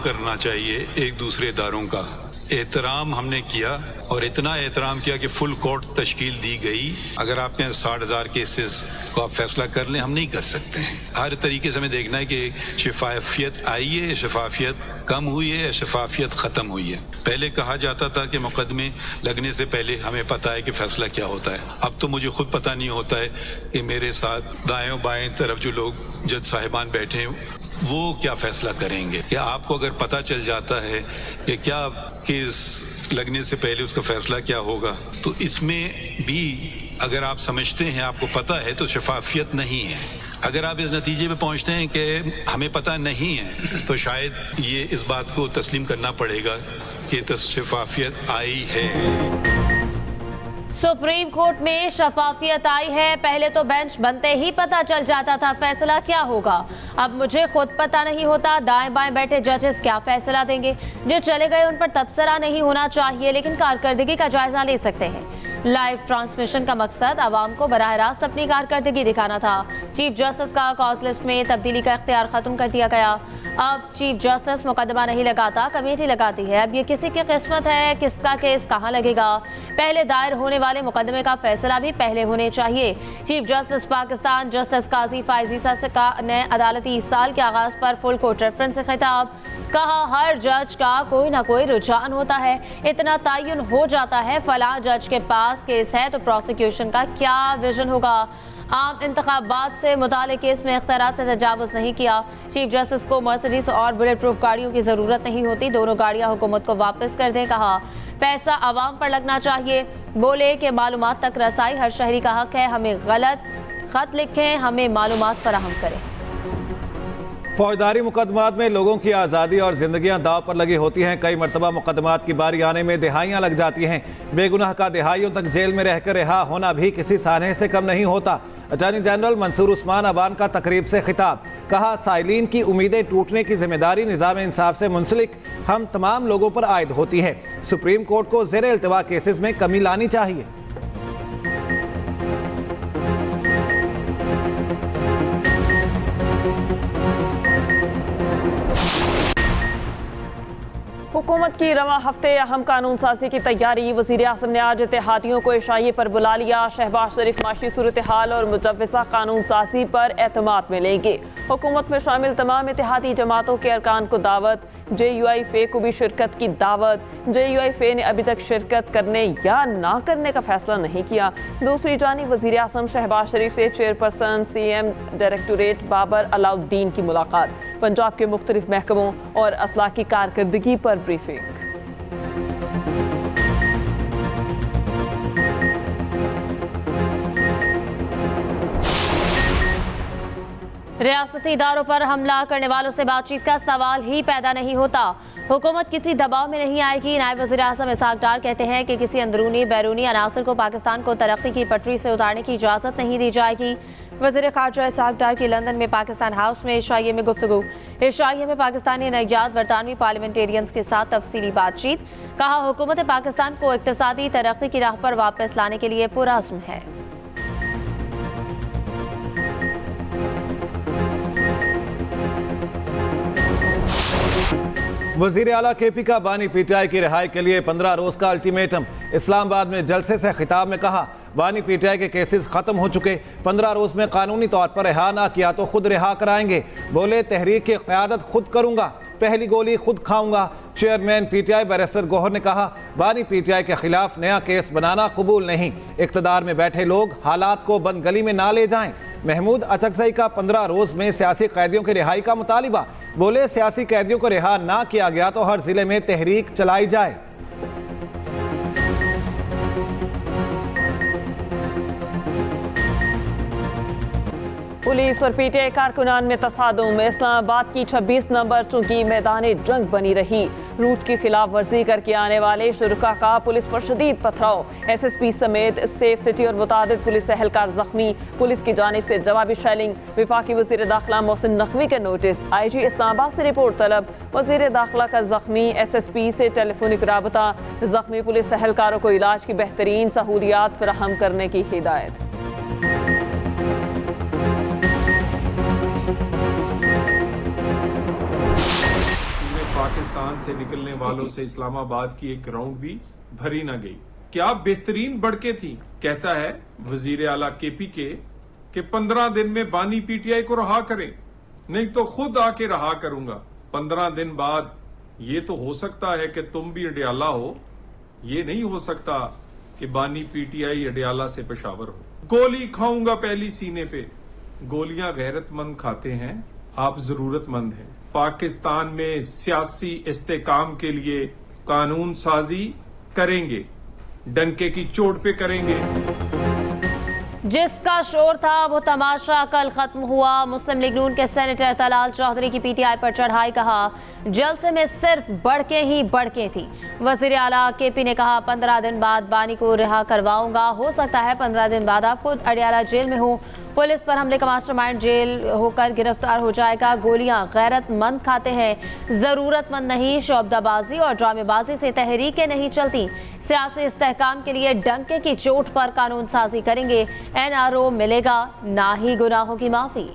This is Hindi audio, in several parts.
करना चाहिए एक दूसरे इदारों का। एहतराम हमने किया और इतना एहतराम किया कि फुल कोर्ट तश्कील दी गई। अगर आपके यहाँ 60,000 केसेस को आप फैसला कर लें, हम नहीं कर सकते हैं। हर तरीके से हमें देखना है कि शफाफियत आई है, शफाफियत कम हुई है, शफाफियत ख़त्म हुई है। पहले कहा जाता था कि मुकदमे लगने से पहले हमें पता है कि फैसला क्या होता है। अब तो मुझे खुद पता नहीं होता है कि मेरे साथ दाएं बाएं तरफ जो लोग जज साहिबान बैठे हैं वो क्या फैसला करेंगे। क्या आपको अगर पता चल जाता है कि क्या केस लगने से पहले उसका फैसला क्या होगा, तो इसमें भी अगर आप समझते हैं, आपको पता है, तो शफाफियत नहीं है। अगर आप इस नतीजे पे पहुंचते हैं कि हमें पता नहीं है, तो शायद ये इस बात को तस्लीम करना पड़ेगा कि शफाफियत आई है। सुप्रीम कोर्ट में शफाफियत आई है। पहले तो बेंच बनते ही पता चल जाता था फैसला क्या होगा। अब मुझे खुद पता नहीं होता दाएं बाएं बैठे जजेस क्या फैसला देंगे। जो चले गए उन पर तबसरा नहीं होना चाहिए, लेकिन कारकर्दगी का जायजा ले सकते हैं। लाइव ट्रांसमिशन का मकसद आवाम को बराह रास्त अपनी कारकर्दगी दिखाना था। चीफ जस्टिस का कॉज लिस्ट में तब्दीली का इख्तियार खत्म कर दिया गया। अब चीफ जस्टिस मुकदमा नहीं लगाता, कमेटी लगाती है। अब ये किसी की किस्मत है किसका केस कहाँ लगेगा। पहले दायर होने वाले मुकदमे का फैसला भी पहले होने चाहिए। चीफ जस्टिस पाकिस्तान जस्टिस काजी फाइजी का ने अदालती साल के आगाज पर फुल कोर्ट रेफरेंस से खिताब कहा, हर जज का कोई ना कोई रुझान होता है। इतना तयन हो जाता है फलां जज के पास केस है तो प्रोसिक्यूशन का क्या विजन होगा। आम इंतखाबात से मुतालिक केस में इख्तियारात से तजावुज़ नहीं किया। चीफ जस्टिस को मर्सिडीज और बुलेट प्रूफ गाड़ियों की ज़रूरत नहीं होती, दोनों गाड़ियां हुकूमत को वापस कर दें। कहा, पैसा आवाम पर लगना चाहिए। बोले कि मालूमात तक रसाई हर शहरी का हक है। हमें गलत खत लिखें, हमें मालूमात फराहम करें। फौजदारी मुकदमात में लोगों की आज़ादी और ज़िंदगियां दाव पर लगी होती हैं। कई मरतबा मुकदमात की बारी आने में दिहाइयां लग जाती हैं। बेगुनाह का दिहाइयों तक जेल में रहकर रिहा होना भी किसी सानहे से कम नहीं होता। अटॉर्नी जनरल मंसूर उस्मान अवान का तकरीब से खिताब। कहा, साइलीन की उम्मीदें टूटने की जिम्मेदारी निज़ाम इंसाफ से मुंसलिक हम तमाम लोगों पर आयद होती है। सुप्रीम कोर्ट को ज़ेर इल्तिवा केसेस में कमी लानी चाहिए। हुकूमत की रवा हफ्ते अहम कानून साजी की तैयारी। वज़ीर आज़म ने आज इत्तेहादियों को इशाइये पर बुला लिया। शहबाज शरीफ माशी सूरत हाल और मुजव्वज़ा कानून साजी पर एतमाद में लेंगे। हुकूमत में शामिल तमाम इत्तेहादी जमातों के अरकान को दावत। JUI-FA को भी शिरकत की दावत। JUI-FA ने अभी तक शिरकत करने या ना करने का फैसला नहीं किया। दूसरी जानिब वज़ीर आज़म शहबाज शरीफ से chairperson CM directorate Babar Alauddin की मुलाकात। पंजाब के मुख्तलिफ महकमों और असलाह की कारकर्दगी पर ब्रीफिंग। रियासती इदारों पर हमला करने वालों से बातचीत का सवाल ही पैदा नहीं होता। हुकूमत किसी दबाव में नहीं आएगी। नायब वज़ीर आज़म इसहाक डार कहते हैं कि किसी अंदरूनी बैरूनी अनासर को पाकिस्तान को तरक्की की पटरी से उतारने की इजाज़त नहीं दी जाएगी। वज़ीर ख़ारजा इसहाक डार की लंदन में पाकिस्तान हाउस में इशाइये में गुफ्तगू। इशाइये में पाकिस्तानी नैयाद बरतानवी पार्लियामेंटेरियंस के साथ तफसीली बातचीत। कहा, हुकूमत पाकिस्तान को इक़्तिसादी तरक्की की राह पर वापस लाने के लिए पुरअज़्म है। वज़ीर आला KP का बानी PTI की रिहाई के लिए 15 रोज का अल्टीमेटम। इस्लामाबाद में जलसे से खिताब में कहा, बानी PTI के केसेस खत्म हो चुके, 15 रोज में कानूनी तौर पर रिहा ना किया तो खुद रिहा कराएंगे। बोले, तहरीक की क़यादत खुद करूंगा, पहली गोली खुद खाऊंगा। चेयरमैन PTI बैरिस्टर गौहर ने कहा, बानी PTI के खिलाफ नया केस बनाना कबूल नहीं। इक़्तिदार में बैठे लोग हालात को बंद गली में ना ले जाएं। महमूद अचकज़ई का 15 रोज में सियासी कैदियों की रिहाई का मुतालिबा। बोले, सियासी कैदियों को रिहा ना किया गया तो हर जिले में तहरीक चलाई जाए। पुलिस और PTI कारकुनान में तसादुम। इस्लामाबाद की 26 नंबर चुंगी मैदान जंग बनी रही। रूट की खिलाफ वर्जी करके आने वाले शुरका का पुलिस पर शदीद पथराव। SSP समेत सेफ सिटी और मुतादिद पुलिस एहलकार जख्मी। पुलिस की जानिब से जवाबी शेलिंग। वफाकी वज़ीर दाखिला मोहसिन नकवी के नोटिस। IG इस्लामाबाद से रिपोर्ट तलब। वज़ीर दाखिला का जख्मी SSP से टेलीफोनिक राबता। जख्मी पुलिस एहलकारों को इलाज की बेहतरीन सहूलियात फराहम करने की हिदायत। पाकिस्तान से निकलने वालों से इस्लामाबाद की एक राउंड भी भरी ना गई। क्या बेहतरीन बढ़के थी। कहता है वजीर आला केपी के 15 दिन में बानी पीटीआई को रहा करें, नहीं तो खुद आके रहा करूंगा। 15 दिन बाद ये तो हो सकता है कि तुम भी अडियाला हो, ये नहीं हो सकता कि बानी पीटीआई अडियाला से पेशावर हो। गोली खाऊंगा पहली सीने पे। गोलियां गैरतमंद खाते हैं, आप जरूरतमंद हैं। पाकिस्तान में सियासी इस्तेकाम के लिए कानून साजी करेंगे, डंके की चोट पे करेंगे। जिसका शोर था वो तमाशा कल खत्म हुआ। मुस्लिम लीग नून के सेनेटर तलाल चौधरी की पीटीआई पर चढ़ाई। कहा जलसे में सिर्फ बढ़के ही बढ़के थी। वजीर आला केपी ने कहा 15 दिन बाद बानी को रिहा करवाऊंगा। हो सकता है 15 दिन बाद आप खुद अडियाला जेल में हो। पुलिस पर हमले का मास्टरमाइंड जेल होकर गिरफ्तार हो जाएगा। गोलियां गैरतमंद खाते हैं, जरूरतमंद नहीं। शोबदाबाजी और ड्रामेबाजी से तहरीकें नहीं चलती। सियासी इस्तेहकाम के लिए डंके की चोट पर कानून साजी करेंगे। एनआरओ मिलेगा, ना ही गुनाहों की माफी।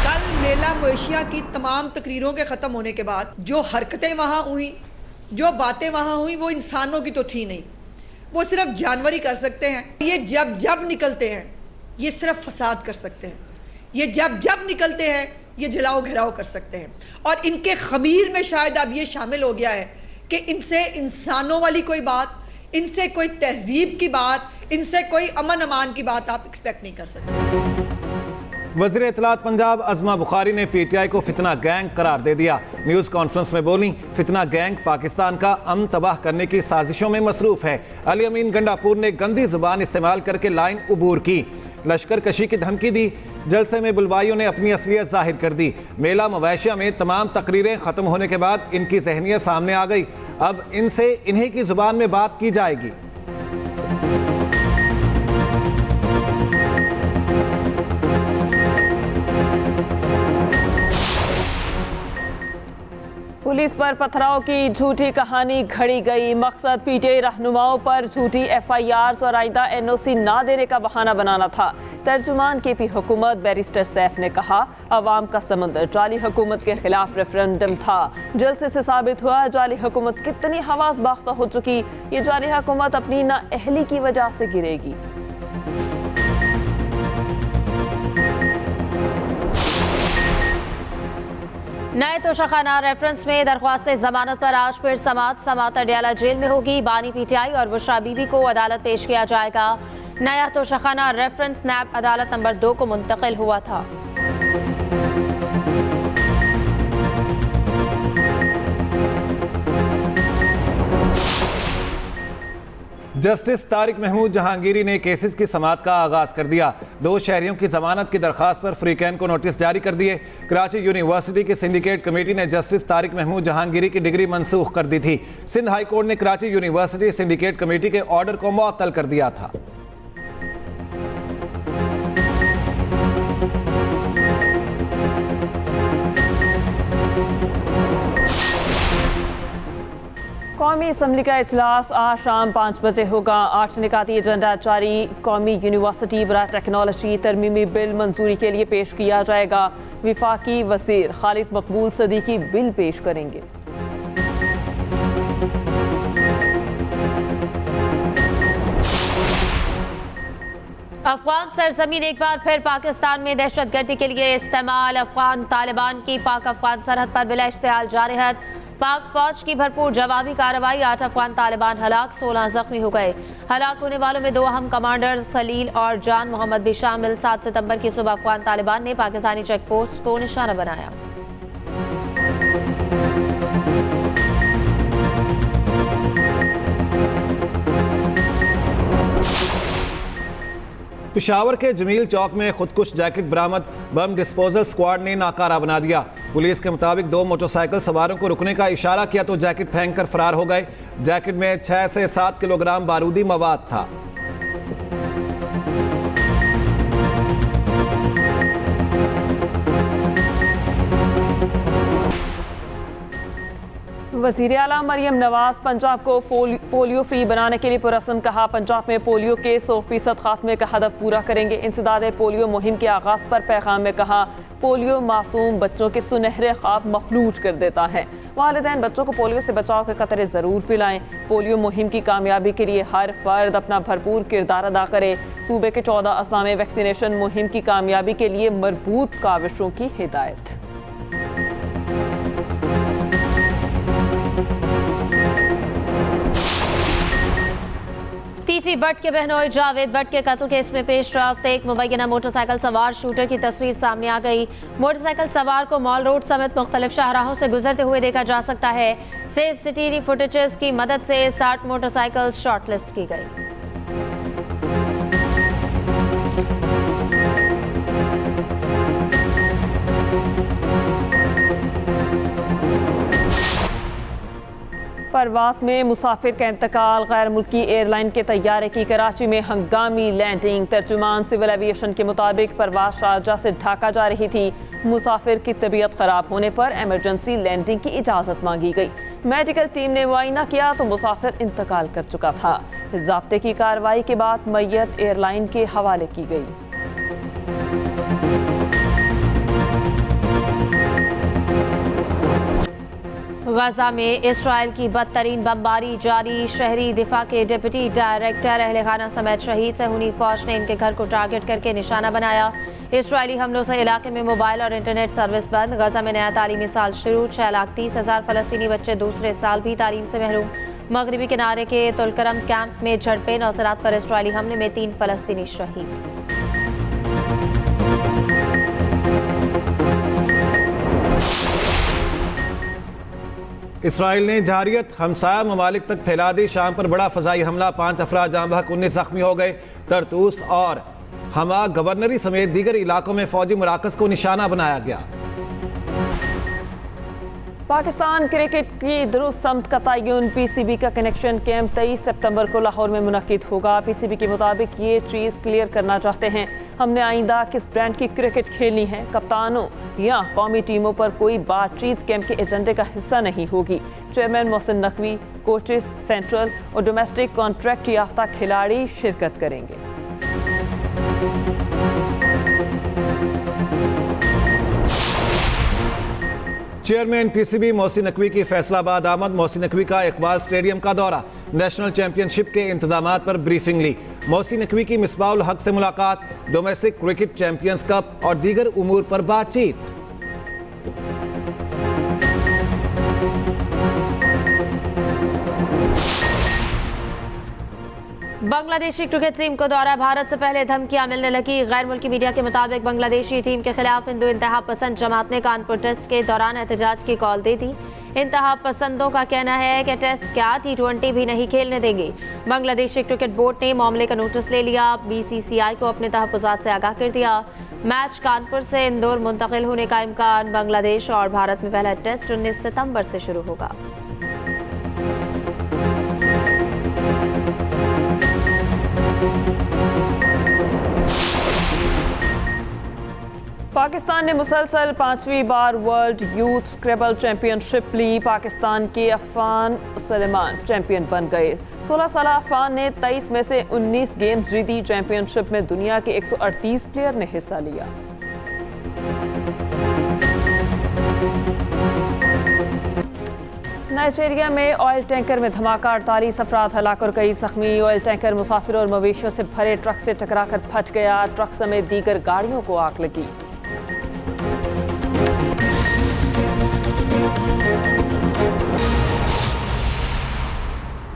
कल मेला मवेशिया की तमाम तकरीरों के खत्म होने के बाद जो हरकतें वहां हुई, जो बातें वहां हुई, वो इंसानों की तो थी नहीं, वो सिर्फ जानवर ही कर सकते हैं। ये जब निकलते हैं ये सिर्फ फसाद कर सकते हैं। ये जब निकलते हैं ये जलाओ घेराव कर सकते हैं। और इनके खमीर में शायद अब ये शामिल हो गया है कि इनसे इंसानों वाली कोई बात, इनसे कोई तहजीब की बात, इनसे कोई अमन अमान की बात आप एक्सपेक्ट नहीं कर सकते। वज़ीर इत्तलात पंजाब अज़मा बुखारी ने पीटीआई को फितना गैंग करार दे दिया। न्यूज़ कॉन्फ्रेंस में बोली फितना गैंग पाकिस्तान का अमन तबाह करने की साजिशों में मसरूफ है। अली अमीन गंडापुर ने गंदी जुबान इस्तेमाल करके लाइन उबूर की, लश्कर कशी की धमकी दी। जलसे में बुलवाइयों ने अपनी असलियत जाहिर कर दी। मेला मवेशिया में तमाम तकरीरें ख़त्म होने के बाद इनकी ज़हनियत सामने आ गई। अब इनसे इन्हीं की जुबान में बात की जाएगी। पुलिस पर पथराव की झूठी कहानी घड़ी गई। मकसद पीटीआई रहनुमाओं पर झूठी एफआईआर और आइंदा एनओसी ना देने का बहाना बनाना था। तर्जुमान केपी हुकूमत बैरिस्टर सैफ ने कहा अवाम का समंदर जाली हुकूमत के खिलाफ रेफरेंडम था। जलसे से साबित हुआ जाली हुकूमत कितनी हवास बाख्ता हो चुकी। ये जाली हुकूमत अपनी नाअहली की वजह से गिरेगी। नए तोशाखाना रेफरेंस में दरख्वास्त जमानत पर आज फिर समात अडियाला जेल में होगी। बानी पीटीआई और बुशरा बीबी को अदालत पेश किया जाएगा। नया तोशाखाना रेफरेंस नैब अदालत नंबर 2 को मुंतकिल हुआ था। जस्टिस तारिक महमूद जहांगीरी ने केसेस की समाअत का आगाज कर दिया। 2 शहरियों की जमानत की दरखास्त पर फ्रीकैन को नोटिस जारी कर दिए। कराची यूनिवर्सिटी की सिंडिकेट कमेटी ने जस्टिस तारिक महमूद जहांगीरी की डिग्री मनसूख कर दी थी। सिंध हाई कोर्ट ने कराची यूनिवर्सिटी सिंडिकेट कमेटी के ऑर्डर को मुअत्तल कर दिया था। कौमी असम्बली का इजलास आज शाम 5 बजे होगा। 8 निकाती एजेंडा जारी। कौमी यूनिवर्सिटी बराए टेक्नोलॉजी तरमीमी बिल मंजूरी के लिए पेश किया जाएगा। विफाकी वज़ीर खालिद मकबूल सदीकी बिल पेश करेंगे। अफगान सरजमीन एक बार फिर पाकिस्तान में दहशतगर्दी के लिए इस्तेमाल। अफगान तालिबान की पाक अफगान सरहद पर बिला इश्तिहाल जारहत। पाक फौज की भरपूर जवाबी कार्रवाई। 8 अफगान तालिबान हलाक, 16 जख्मी हो गए। हलाक होने वालों में 2 अहम कमांडर सलील और जान मोहम्मद भी शामिल। 7 सितंबर की सुबह अफगान तालिबान ने पाकिस्तानी चेक पोस्ट को निशाना बनाया। पेशावर के जमील चौक में खुदकुश जैकेट बरामद। बम डिस्पोजल स्क्वाड ने नाकारा बना दिया। पुलिस के मुताबिक 2 मोटरसाइकिल सवारों को रुकने का इशारा किया तो जैकेट फेंककर फरार हो गए। जैकेट में 6 से 7 किलोग्राम बारूदी मवाद था। वज़ीर आला मरियम नवाज पंजाब को पोलियो फ्री बनाने के लिए पुरस्म कहा। पंजाब में पोलियो के 100% खात्मे का हदफ पूरा करेंगे। इंसदाद पोलियो मुहिम के आगाज़ पर पैगाम में कहा, पोलियो मासूम बच्चों के सुनहरे ख्वाब मफलूज कर देता है। वालिदैन बच्चों को पोलियो से बचाव के कतरे ज़रूर पिलाएं। पोलियो मुहिम की कामयाबी के लिए हर फर्द अपना भरपूर किरदार अदा करे। सूबे के 14 अजला में वैक्सीनेशन मुहिम की कामयाबी के लिए मरबूत काविशों की हिदायत। तीफी भट्ट के बहनोई जावेद भट्ट के कत्ल केस में पेश रफ्त एक मुबैना मोटरसाइकिल सवार शूटर की तस्वीर सामने आ गई। मोटरसाइकिल सवार को मॉल रोड समेत मुख्तलिफ शाहराहों से गुजरते हुए देखा जा सकता है। सेफ सिटी फुटेजेस की मदद से 60 मोटरसाइकिल शॉर्टलिस्ट की गई। परवास में मुसाफिर का इंतकाल। गैर मुल्की एयरलाइन के तैयारे की कराची में हंगामी लैंडिंग। तर्जुमान सिविल एविएशन के मुताबिक परवास शारजाह से ढाका जा रही थी। मुसाफिर की तबीयत खराब होने पर एमरजेंसी लैंडिंग की इजाज़त मांगी गई। मेडिकल टीम ने मुआयना किया तो मुसाफिर इंतकाल कर चुका था। ज़ाब्ते की कार्रवाई के बाद मैयत एयरलाइन के हवाले की गई। गाजा में इसराइल की बदतरीन बमबारी जारी। शहरी दिफा के डिप्टी डायरेक्टर अहले खाना समेत शहीद सहूनी फौज ने इनके घर को टारगेट करके निशाना बनाया। इसराइली हमलों से इलाके में मोबाइल और इंटरनेट सर्विस बंद। गाजा में नया तालीमी साल शुरू। 6,30,000 फलस्तीनी बच्चे दूसरे साल भी तालीम से महरूम। मगरबी किनारे के तुलकरम कैंप में झड़पें। नौसरात पर इसराइली हमले में 3 फलस्तीनी शहीद। इसराइल ने जारियत हमसाया ममालिक तक फैला दी। शाम पर बड़ा फ़ज़ाई हमला, 5 अफराद जाँ बहक, 19 ज़ख्मी हो गए। तरतूस और हमा गवर्नरी समेत दीगर इलाकों में फौजी मराकज़ को निशाना बनाया गया। पाकिस्तान क्रिकेट की दुरुस्त समत का तयन। पीसीबी का कनेक्शन कैंप 23 सितंबर को लाहौर में मुनक्किद होगा। पीसीबी के मुताबिक ये चीज़ क्लियर करना चाहते हैं, हमने आइंदा किस ब्रांड की क्रिकेट खेलनी है। कप्तानों या कौमी टीमों पर कोई बातचीत कैंप के एजेंडे का हिस्सा नहीं होगी। Chairman Mohsin Naqvi, coaches, central और डोमेस्टिक कॉन्ट्रैक्ट याफ्ता खिलाड़ी शिरकत करेंगे। चेयरमैन पीसीबी मोहसिन नकवी की फैसलाबाद आमद। मोहसिन नकवी का इकबाल स्टेडियम का दौरा, नेशनल चैंपियनशिप के इंतजामात पर ब्रीफिंग ली। मोहसिन नकवी की मिसबाउल हक से मुलाकात, डोमेस्टिक क्रिकेट चैंपियंस कप और दीगर उमूर पर बातचीत। बांग्लादेशी क्रिकेट टीम को दौरा भारत से पहले धमकियां मिलने लगी। गैर मुल्की मीडिया के मुताबिक बांग्लादेशी टीम के खिलाफ हिंदू इंतहा पसंद जमात ने कानपुर टेस्ट के दौरान एहतजाज की कॉल दी थी। इंतहा पसंदों का कहना है कि टेस्ट क्या T20 भी नहीं खेलने देंगे। बांग्लादेशी क्रिकेट बोर्ड ने मामले का नोटिस ले लिया। BCCI को अपने तहफ़्फ़ुज़ात से आगाह कर दिया। मैच कानपुर से इंदौर मुंतकिल होने का इम्कान। बांग्लादेश और भारत में पहला टेस्ट 19 सितंबर से शुरू होगा। पाकिस्तान ने मुसलसल 5वीं बार वर्ल्ड यूथ स्क्रैबल चैंपियनशिप ली। पाकिस्तान के अफान सलेमान चैंपियन बन गए। 16 साल अफान ने 23 में से 19 गेम्स जीती। चैंपियनशिप में दुनिया के 138 प्लेयर ने हिस्सा लिया। नाइजीरिया में ऑयल टैंकर में धमाका, 48 अफराद हलाक और कई जख्मी। ऑयल टैंकर मुसाफिरों और मवेशियों से भरे ट्रक से टकराकर फट गया। ट्रक समेत दीगर गाड़ियों को आग लगी।